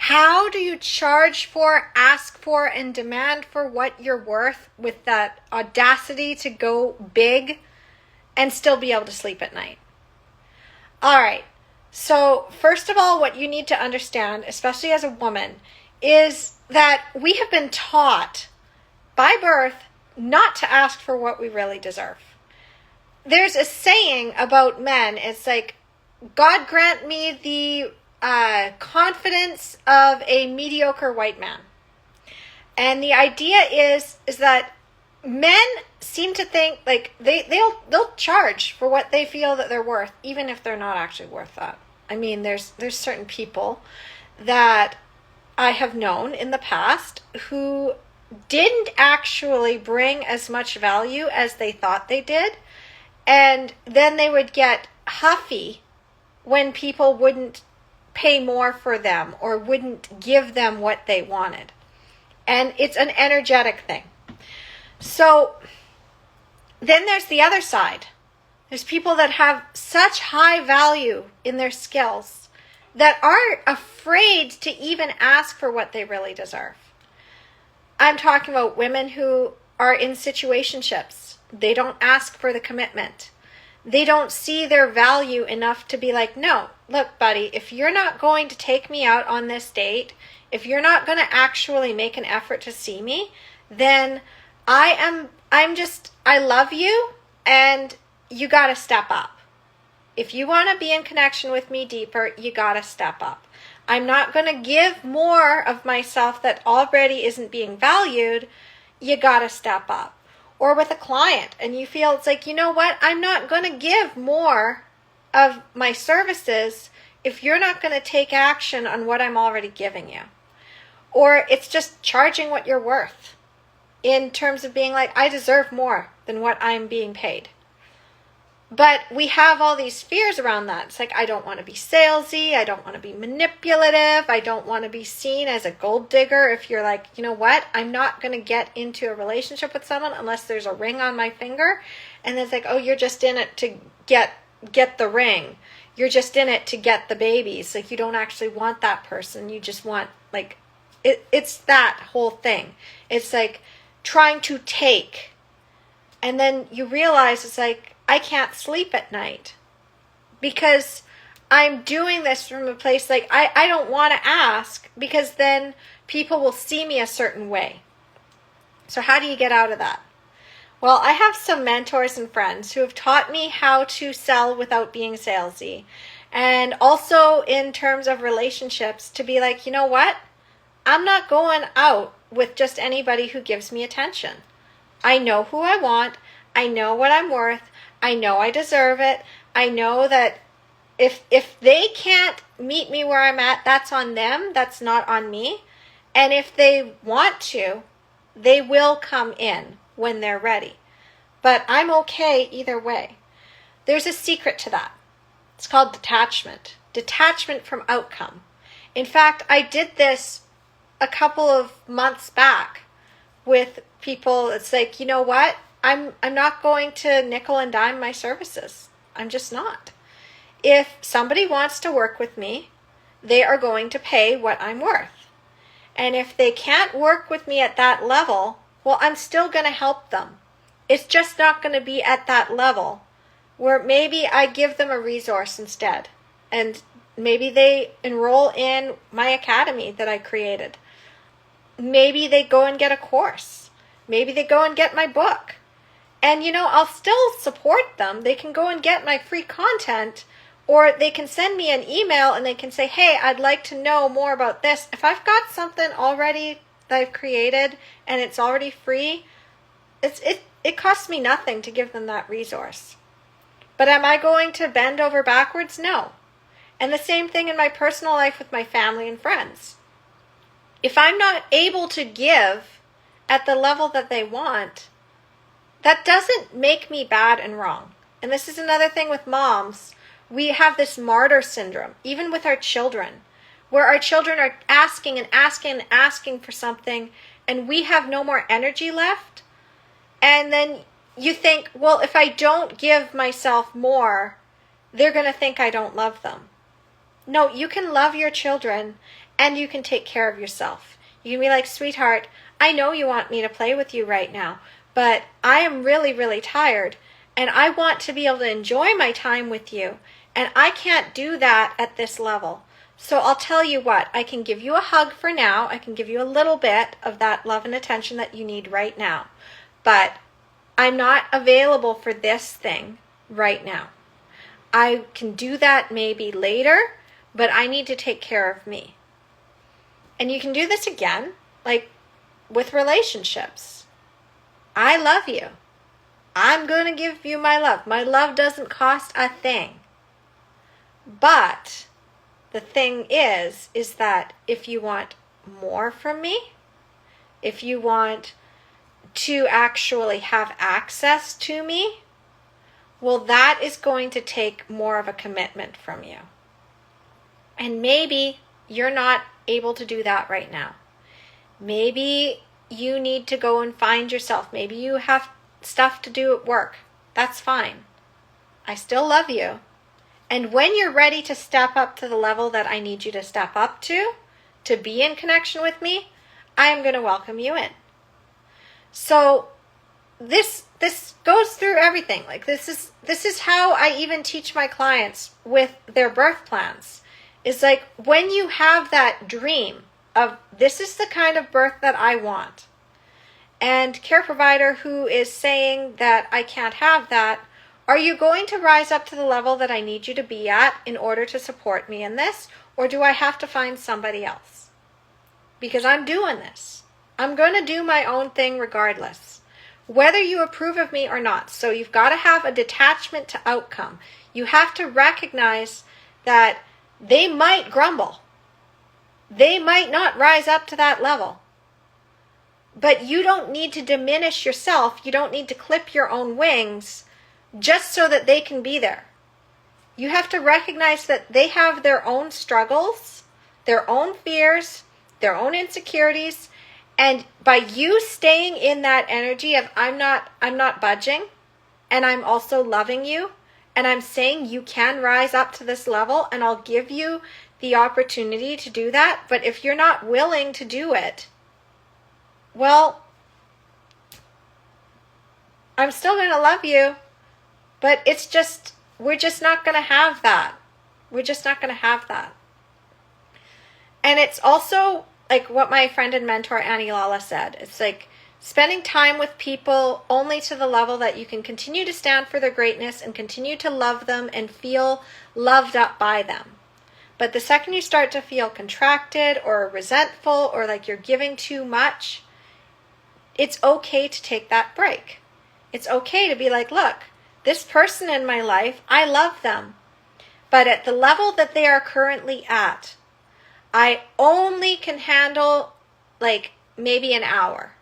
How do you charge for, ask for, and demand for what you're worth with that audacity to go big and still be able to sleep at night? All right. So first of all, what you need to understand, especially as a woman, is that we have been taught by birth not to ask for what we really deserve. There's a saying about men. It's like, God grant me the confidence of a mediocre white man. And the idea is that men seem to think like they'll charge for what they feel that they're worth, even if they're not actually worth that. I mean, there's certain people that I have known in the past who didn't actually bring as much value as they thought they did. And then they would get huffy when people wouldn't pay more for them or wouldn't give them what they wanted. And it's an energetic thing. So then there's the other side. There's people that have such high value in their skills that are afraid to even ask for what they really deserve. I'm talking about women who are in situationships. They don't ask for the commitment. They don't see their value enough to be like, no, look, buddy, if you're not going to take me out on this date, if you're not going to actually make an effort to see me, then I love you and you got to step up. If you want to be in connection with me deeper, you got to step up. I'm not going to give more of myself that already isn't being valued. You got to step up. Or with a client and you feel it's like, you know what? I'm not going to give more of my services if you're not going to take action on what I'm already giving you. Or it's just charging what you're worth in terms of being like, I deserve more than what I'm being paid. But we have all these fears around that. It's like, I don't want to be salesy. I don't want to be manipulative. I don't want to be seen as a gold digger. If you're like, you know what? I'm not going to get into a relationship with someone unless there's a ring on my finger. And it's like, oh, you're just in it to get the ring. You're just in it to get the babies. Like, you don't actually want that person. You just want, like, it's that whole thing. It's like trying to take. And then you realize it's like, I can't sleep at night because I'm doing this from a place like I don't want to ask because then people will see me a certain way. So how do you get out of that? Well, I have some mentors and friends who have taught me how to sell without being salesy. And also in terms of relationships to be like, you know what? I'm not going out with just anybody who gives me attention. I know who I want. I know what I'm worth. I know I deserve it. I know that if they can't meet me where I'm at, that's on them. That's not on me. And if they want to, they will come in when they're ready. But I'm okay either way. There's a secret to that. It's called detachment. Detachment from outcome. In fact, I did this a couple of months back with people. It's like, you know what? I'm not going to nickel and dime my services. I'm just not. If somebody wants to work with me, they are going to pay what I'm worth. And if they can't work with me at that level, well, I'm still going to help them. It's just not going to be at that level where maybe I give them a resource instead. And maybe they enroll in my academy that I created. Maybe they go and get a course. Maybe they go and get my book. And, you know, I'll still support them. They can go and get my free content, or they can send me an email and they can say, hey, I'd like to know more about this. If I've got something already that I've created and it's already free, it costs me nothing to give them that resource. But am I going to bend over backwards? No. And the same thing in my personal life with my family and friends. If I'm not able to give at the level that they want, that doesn't make me bad and wrong. And this is another thing with moms. We have this martyr syndrome, even with our children, where our children are asking and asking and asking for something, and we have no more energy left. And then you think, well, if I don't give myself more, they're going to think I don't love them. No, you can love your children and you can take care of yourself. You can be like, sweetheart, I know you want me to play with you right now, but I am really, really tired, and I want to be able to enjoy my time with you, and I can't do that at this level. So I'll tell you what, I can give you a hug for now. I can give you a little bit of that love and attention that you need right now. But I'm not available for this thing right now. I can do that maybe later, but I need to take care of me. And you can do this again, like with relationships. I love you. I'm going to give you my love. My love doesn't cost a thing. But the thing is that if you want more from me, if you want to actually have access to me, well, that is going to take more of a commitment from you. And maybe you're not able to do that right now. Maybe you need to go and find yourself. Maybe you have stuff to do at work. That's fine. I still love you. And when you're ready to step up to the level that I need you to step up to be in connection with me, I am going to welcome you in. So this goes through everything. Like this is how I even teach my clients with their birth plans. It's like when you have that dream of this is the kind of birth that I want, and care provider who is saying that I can't have that, are you going to rise up to the level that I need you to be at in order to support me in this? Or do I have to find somebody else? Because I'm doing this. I'm going to do my own thing regardless, whether you approve of me or not. So you've got to have a detachment to outcome. You have to recognize that they might grumble. They might not rise up to that level. But you don't need to diminish yourself. You don't need to clip your own wings just so that they can be there. You have to recognize that they have their own struggles, their own fears, their own insecurities, and by you staying in that energy of I'm not budging, and I'm also loving you, and I'm saying you can rise up to this level, and I'll give you the opportunity to do that. But if you're not willing to do it, well, I'm still going to love you. But we're just not going to have that. We're just not going to have that. And it's also like what my friend and mentor Annie Lala said. It's like spending time with people only to the level that you can continue to stand for their greatness and continue to love them and feel loved up by them. But the second you start to feel contracted or resentful or like you're giving too much, it's okay to take that break. It's okay to be like, look, this person in my life, I love them. But at the level that they are currently at, I only can handle like maybe an hour.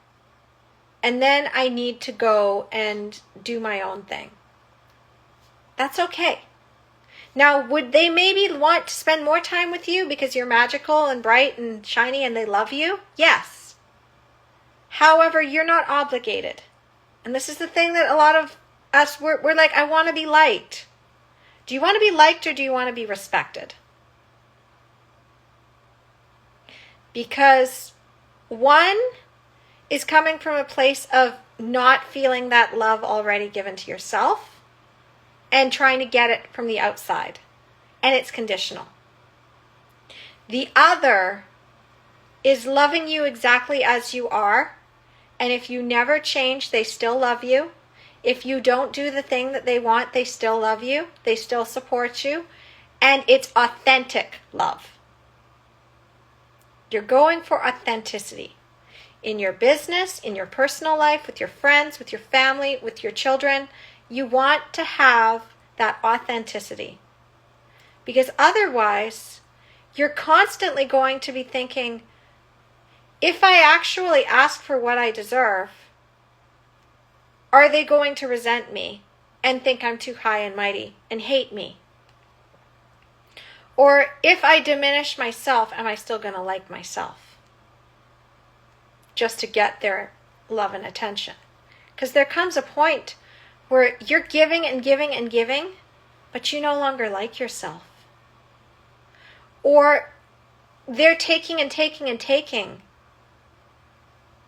And then I need to go and do my own thing. That's okay. Now, would they maybe want to spend more time with you because you're magical and bright and shiny and they love you? Yes. However, you're not obligated. And this is the thing that a lot of us, we're like, I want to be liked. Do you want to be liked or do you want to be respected? Because one is coming from a place of not feeling that love already given to yourself and trying to get it from the outside. And it's conditional. The other is loving you exactly as you are. And if you never change, they still love you. If you don't do the thing that they want, they still love you. They still support you. And it's authentic love. You're going for authenticity. In your business, in your personal life, with your friends, with your family, with your children. You want to have that authenticity. Because otherwise, you're constantly going to be thinking, if I actually ask for what I deserve, are they going to resent me and think I'm too high and mighty and hate me? Or if I diminish myself, am I still going to like myself? Just to get their love and attention. Because there comes a point where you're giving and giving and giving, but you no longer like yourself. Or they're taking and taking and taking.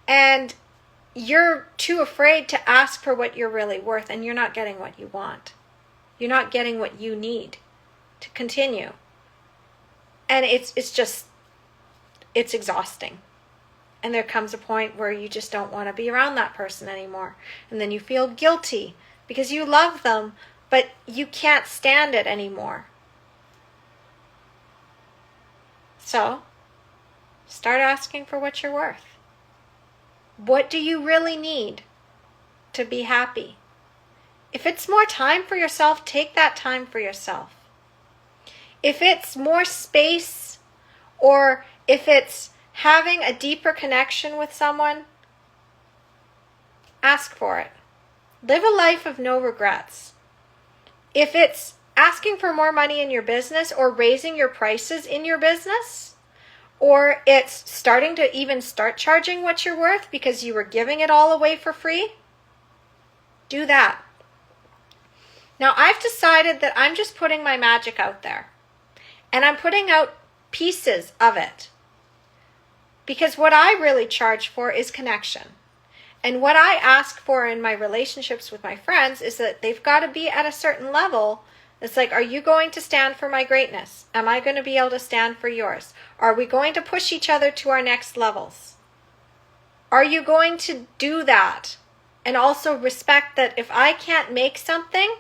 And you're too afraid to ask for what you're really worth, and you're not getting what you want. You're not getting what you need to continue. And it's exhausting. And there comes a point where you just don't want to be around that person anymore. And then you feel guilty because you love them, but you can't stand it anymore. So, start asking for what you're worth. What do you really need to be happy? If it's more time for yourself, take that time for yourself. If it's more space, or if it's having a deeper connection with someone, ask for it. Live a life of no regrets. If it's asking for more money in your business, or raising your prices in your business, or it's starting to even start charging what you're worth because you were giving it all away for free, do that. Now, I've decided that I'm just putting my magic out there. And I'm putting out pieces of it. Because what I really charge for is connection. And what I ask for in my relationships with my friends is that they've got to be at a certain level. It's like, are you going to stand for my greatness? Am I going to be able to stand for yours? Are we going to push each other to our next levels? Are you going to do that? And also respect that if I can't make something,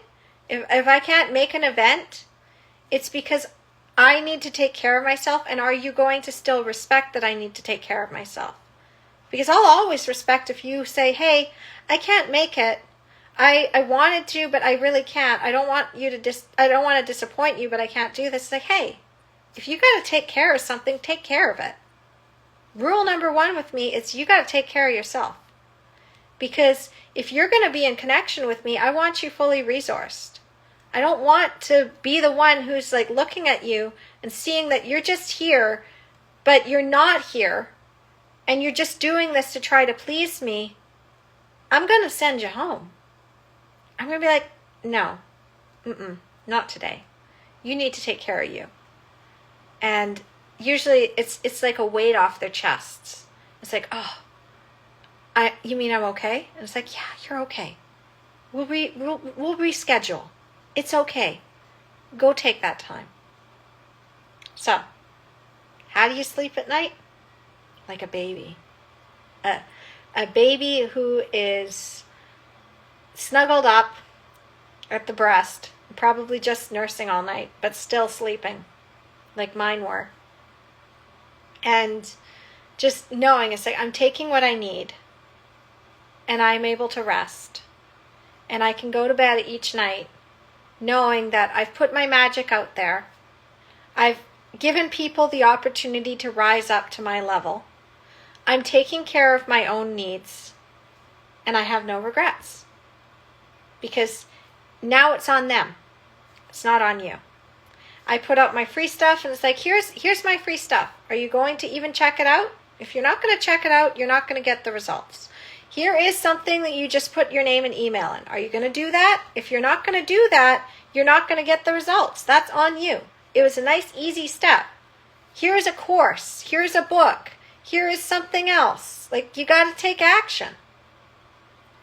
if I can't make an event, it's because I need to take care of myself. And are you going to still respect that I need to take care of myself? Because I'll always respect if you say, hey, I can't make it. I wanted to, but I really can't. I don't want to disappoint you, but I can't do this. It's like, hey, if you got to take care of something, take care of it. Rule number 1 with me is you got to take care of yourself. Because if you're going to be in connection with me, I want you fully resourced. I don't want to be the one who's like looking at you and seeing that you're just here, but you're not here, and you're just doing this to try to please me. I'm going to send you home. I'm going to be like, no, not today. You need to take care of you. And usually it's like a weight off their chests. It's like, oh, you mean I'm okay? And it's like, yeah, you're okay. We'll reschedule. It's okay. Go take that time. So, how do you sleep at night? Like a baby. A baby who is snuggled up at the breast, probably just nursing all night, but still sleeping, like mine were. And just knowing it's like I'm taking what I need, and I'm able to rest, and I can go to bed each night knowing that I've put my magic out there. I've given people the opportunity to rise up to my level. I'm taking care of my own needs, and I have no regrets. Because now it's on them. It's not on you. I put out my free stuff, and it's like, here's my free stuff. Are you going to even check it out? If you're not going to check it out, you're not going to get the results. Here is something that you just put your name and email in. Are you going to do that? If you're not going to do that, you're not going to get the results. That's on you. It was a nice, easy step. Here is a course. Here's a book. Here is something else. Like, you got to take action.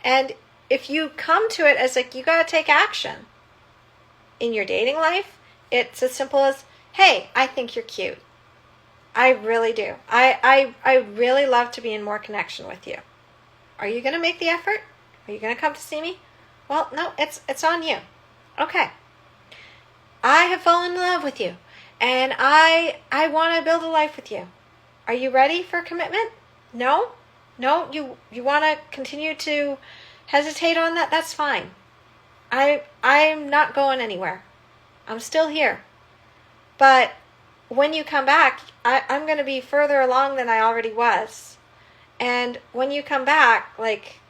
And if you come to it as like, you got to take action in your dating life, it's as simple as, hey, I think you're cute. I really do. I really love to be in more connection with you. Are you going to make the effort? Are you going to come to see me? Well, no, it's on you. Okay. I have fallen in love with you, and I want to build a life with you. Are you ready for commitment? No? You want to continue to hesitate on that? That's fine. I'm not going anywhere. I'm still here. But when you come back, I'm going to be further along than I already was. And when you come back, like,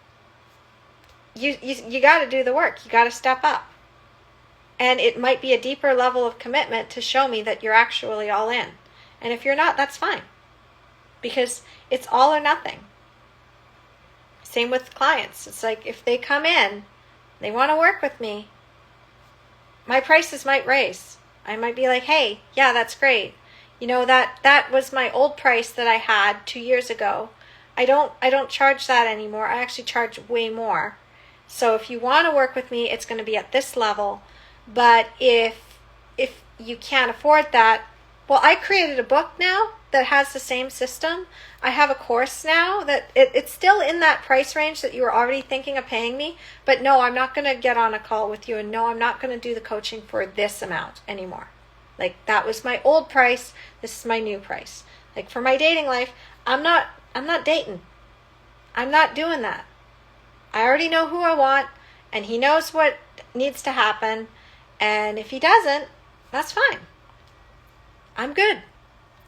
you got to do the work. You got to step up. And it might be a deeper level of commitment to show me that you're actually all in. And if you're not, that's fine. Because it's all or nothing. Same with clients. It's like, if they come in, they want to work with me, my prices might raise. I might be like, hey, yeah, that's great. That was my old price that I had 2 years ago. I don't charge that anymore. I actually charge way more. So if you want to work with me, it's going to be at this level. But if you can't afford that, well, I created a book now that has the same system. I have a course now that it's still in that price range that you were already thinking of paying me. But no, I'm not going to get on a call with you. And no, I'm not going to do the coaching for this amount anymore. Like, that was my old price. This is my new price. Like, for my dating life, I'm not dating. I'm not doing that. I already know who I want, and he knows what needs to happen. And if he doesn't, that's fine. I'm good.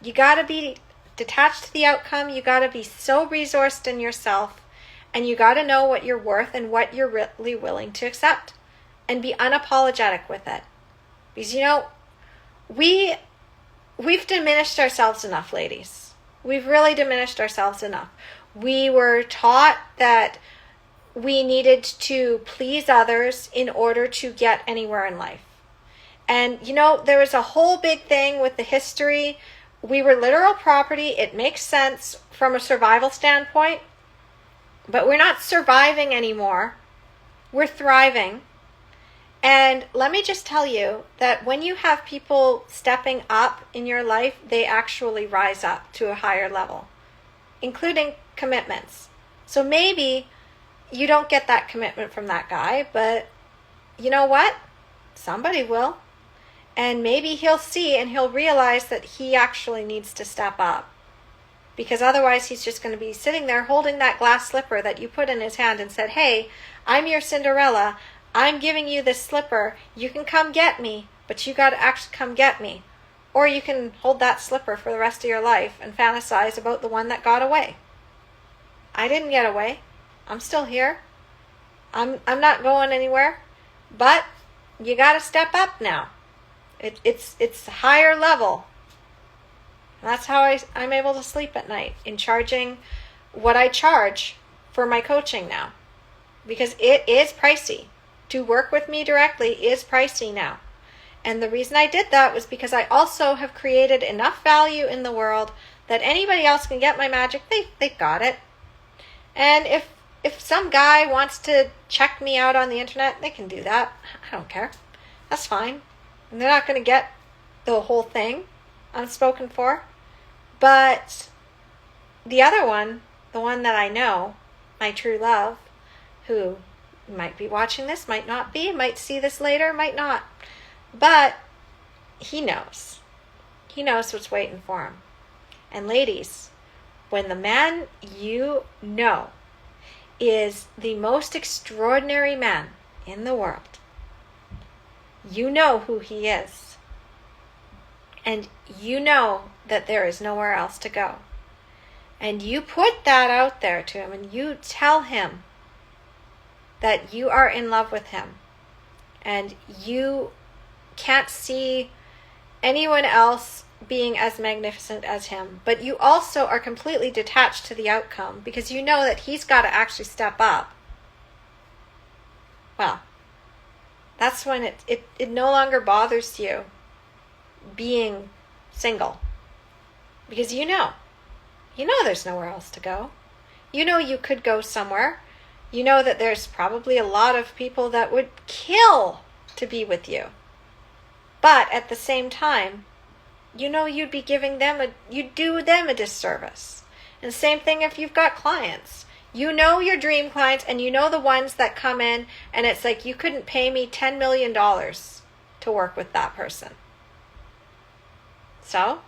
You got to be detached to the outcome. You got to be so resourced in yourself, and you got to know what you're worth and what you're really willing to accept, and be unapologetic with it. Because, we've diminished ourselves enough, ladies. We've really diminished ourselves enough. We were taught that we needed to please others in order to get anywhere in life. And, there was a whole big thing with the history. We were literal property. It makes sense from a survival standpoint. But we're not surviving anymore. We're thriving. And let me just tell you that when you have people stepping up in your life, they actually rise up to a higher level, including commitments. So maybe you don't get that commitment from that guy, but you know what? Somebody will. And maybe he'll see and he'll realize that he actually needs to step up. Because otherwise he's just going to be sitting there holding that glass slipper that you put in his hand and said, hey, I'm your Cinderella. I'm giving you this slipper. You can come get me, but you got to actually come get me. Or you can hold that slipper for the rest of your life and fantasize about the one that got away. I didn't get away. I'm still here. I'm not going anywhere. But you got to step up now. It's higher level. And that's how I'm able to sleep at night, in charging what I charge for my coaching now. Because it is pricey. To work with me directly is pricey now. And the reason I did that was because I also have created enough value in the world that anybody else can get my magic. They got it. And if some guy wants to check me out on the internet, they can do that. I don't care. That's fine. And they're not going to get the whole thing unspoken for. But the other one, the one that I know, my true love, who might be watching this, might not be, might see this later, might not. But he knows. He knows what's waiting for him. And ladies, when the man you know is the most extraordinary man in the world, you know who he is. And you know that there is nowhere else to go. And you put that out there to him and you tell him that you are in love with him and you can't see anyone else being as magnificent as him, but you also are completely detached to the outcome because you know that he's got to actually step up. Well, that's when it no longer bothers you being single, because you know there's nowhere else to go. You know you could go somewhere. You know that there's probably a lot of people that would kill to be with you. But at the same time, you know you'd be you'd do them a disservice. And same thing if you've got clients. You know your dream clients and you know the ones that come in and it's like, you couldn't pay me $10 million to work with that person. So,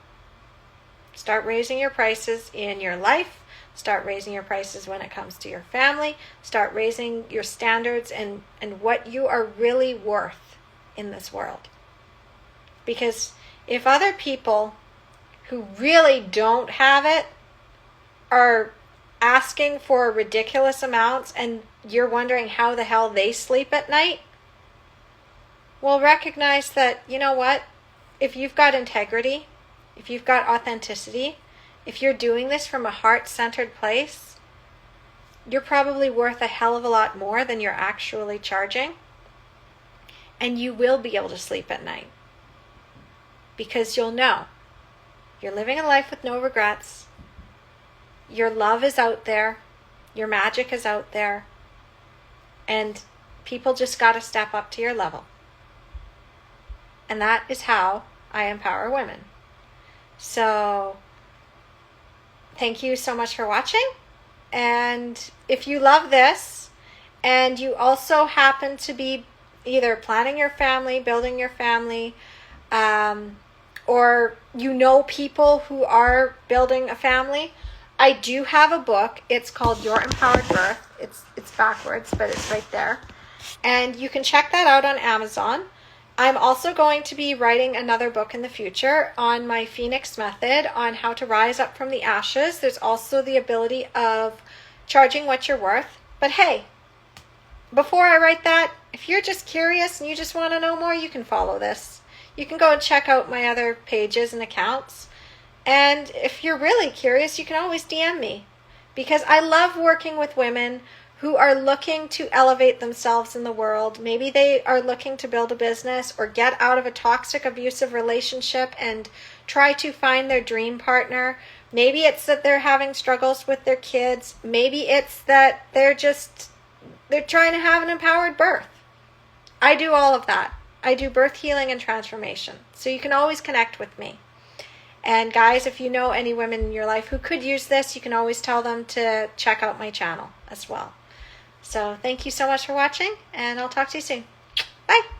start raising your prices in your life. Start raising your prices when it comes to your family. Start raising your standards and what you are really worth in this world. Because if other people who really don't have it are asking for ridiculous amounts and you're wondering how the hell they sleep at night, well, recognize that, you know what? If you've got integrity, if you've got authenticity, if you're doing this from a heart-centered place, you're probably worth a hell of a lot more than you're actually charging. And you will be able to sleep at night. Because you'll know You're living a life with no regrets. Your love is out there. Your magic is out there. And people just got to step up to your level. And that is how I empower women. So, thank you so much for watching. And if you love this, and you also happen to be either planning your family, building your family, or you know people who are building a family, I do have a book. It's called Your Empowered Birth. It's backwards, but it's right there. And you can check that out on Amazon. I'm also going to be writing another book in the future on my Phoenix method on how to rise up from the ashes. There's also the ability of charging what you're worth. But hey, before I write that, if you're just curious and you just want to know more, you can follow this. You can go and check out my other pages and accounts. And if you're really curious, you can always DM me, because I love working with women who are looking to elevate themselves in the world. Maybe they are looking to build a business or get out of a toxic, abusive relationship and try to find their dream partner. Maybe it's that they're having struggles with their kids. Maybe it's that they're trying to have an empowered birth. I do all of that. I do birth healing and transformation. So you can always connect with me. And guys, if you know any women in your life who could use this, you can always tell them to check out my channel as well. So thank you so much for watching, and I'll talk to you soon. Bye.